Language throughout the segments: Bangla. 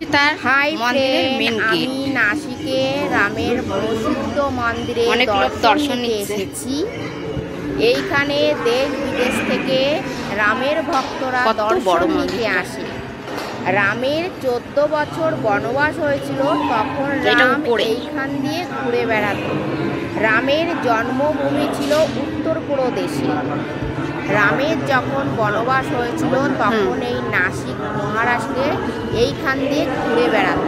তার হাই মন্দিরের মেন ফ্রেন্ড, গেট। আমি নাসিকে রামের প্রসিদ্ধ মন্দিরে অনেক লোক দর্শন নিচ্ছে। এসেছি। এইখানে দেশ বিদেশ থেকে রামের ভক্তরা কত বড় দর্শন নিতে মন্দিরটা। আসে। রামের 14 বছর বনবাস হয়েছিল, তখন এটা রাম উপরে। এইখান দিয়ে ঘুরে বেড়াত। রামের জন্মভূমি ছিল উত্তরপ্রদেশে। রামের যখন বনবাস হয়েছিল তখন এই নাসিক মহারাষ্ট্রে এইখান দিয়ে ঘুরে বেড়াত,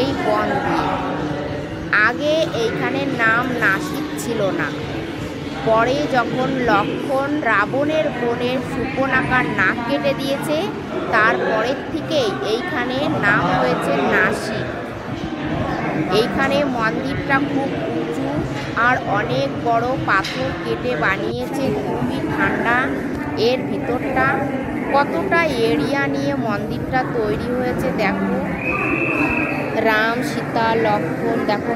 এই বন দিয়ে। আগে এইখানের নাম নাসিক ছিল না। পরে যখন লক্ষ্মণ রাবণের বোনের সুপর্ণাকার নাক কেটে দিয়েছে, তারপরের থেকেই এইখানে নাম হয়েছে নাসিক। এইখানে মন্দিরটা খুব উঁচু আর অনেক বড় পাথর কেটে বানিয়েছে, খুবই ঠান্ডা। এর ভিতরটা কতটা এরিয়া নিয়ে মন্দিরটা তৈরি হয়েছে দেখো। রাম, সীতা, লক্ষ্মণ দেখো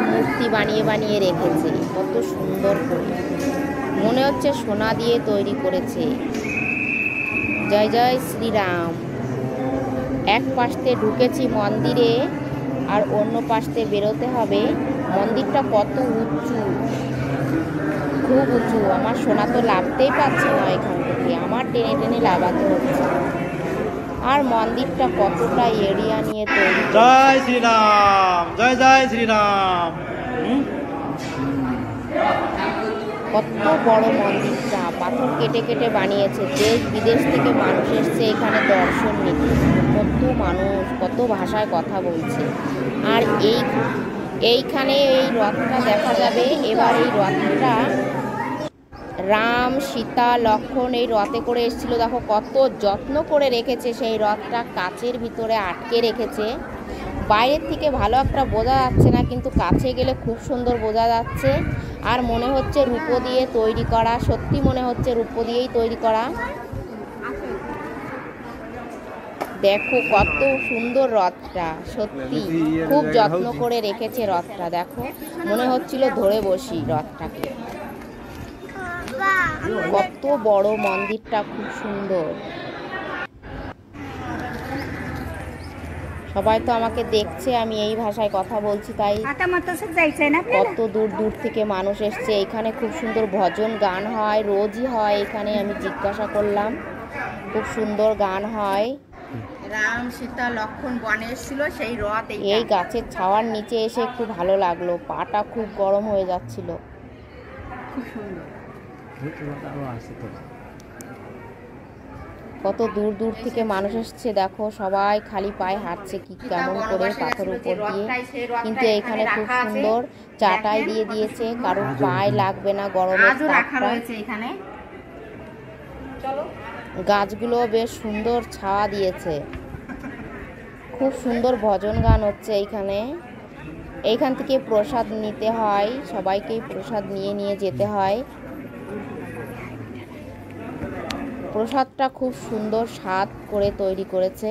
মূর্তি বানিয়ে বানিয়ে রেখেছে কত সুন্দর করে। মনে হচ্ছে সোনা দিয়ে তৈরি করেছে। জয় জয় শ্রীরাম। এক পাশে ঢুকেছি মন্দিরে আর অন্য পাশে বেরোতে হবে। মন্দিরটা কত উঁচু, খুব উঁচু। আমার সোনা তো লাভতেই পারছে না এখান থেকে, আমার টেনে টেনে লাভাতে হচ্ছে। আর মন্দিরটা কতটা এরিয়া নিয়ে তৈরি। জয় শ্রীরাম, জয় জয় শ্রীরাম। কত বড় মন্দিরটা, পাথর কেটে কেটে বানিয়েছে। দেশ বিদেশ থেকে মানুষ এসছে এখানে দর্শন নিতে। কত মানুষ, কত ভাষায় কথা বলছে। আর এইখানে এই রথটা দেখা যাবে। এবার এই রথটা রাম, সীতা, লক্ষ্মণ এই রথে করে এসেছিল। দেখো কত যত্ন করে রেখেছে। সেই রথটা কাচের ভিতরে আটকে রেখেছে। বাইরের থেকে ভালো একটা বোঝা যাচ্ছে না, কিন্তু কাছে গেলে খুব সুন্দর বোঝা যাচ্ছে। আর মনে হচ্ছে রূপো দিয়ে তৈরি করা, সত্যি মনে হচ্ছে রূপো দিয়েই তৈরি করা। দেখো কত সুন্দর রথটা, সত্যি খুব যত্ন করে রেখেছে রথটা। দেখো মনে হচ্ছিল ধরে বসি রথটাকে। কত বড় মন্দিরটা, খুব সুন্দর। সবাই তো আমাকে দেখছে, আমি এই ভাষায় কথা বলছি, তাই কত দূর দূর থেকে মানুষ এসছে। এখানে খুব সুন্দর ভজন গান হয়, রোজই হয় এখানে। আমি জিজ্ঞাসা করলাম, খুব সুন্দর গান হয়। রাম, সীতা, লক্ষ্মণ বনে এসেছিল, সেই রথ এই গাছের ছাওয়ার নিচে এসে একটু ভালো লাগলো। পাটা খুব গরম হয়ে যাচ্ছিল। খুব সুন্দর। কত দূর দূর থেকে মানুষ এসছে দেখো। সবাই খালি পায়ে হাঁটছে কি কেমন করে পাথর উপর দিয়ে। কিন্তু এখানে খুব সুন্দর চাটাই দিয়ে দিয়েছে, কারোর পায়ে লাগবে না গরমের তাপটা। গাছগুলো বেশ সুন্দর ছায়া দিয়েছে। খুব সুন্দর ভজন গান হচ্ছে এইখানে। এইখান থেকে প্রসাদ নিতে হয়, সবাইকেই প্রসাদ নিয়ে নিয়ে যেতে হয়। প্রসাদটা খুব সুন্দর স্বাদ করে তৈরি করেছে।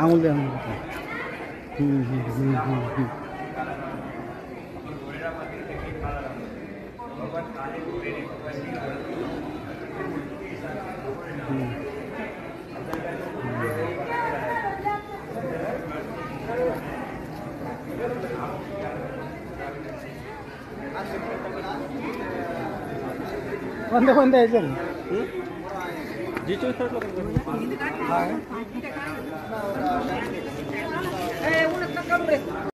আঙুল দিয়ে কোনটা কোনটা এসেছেন?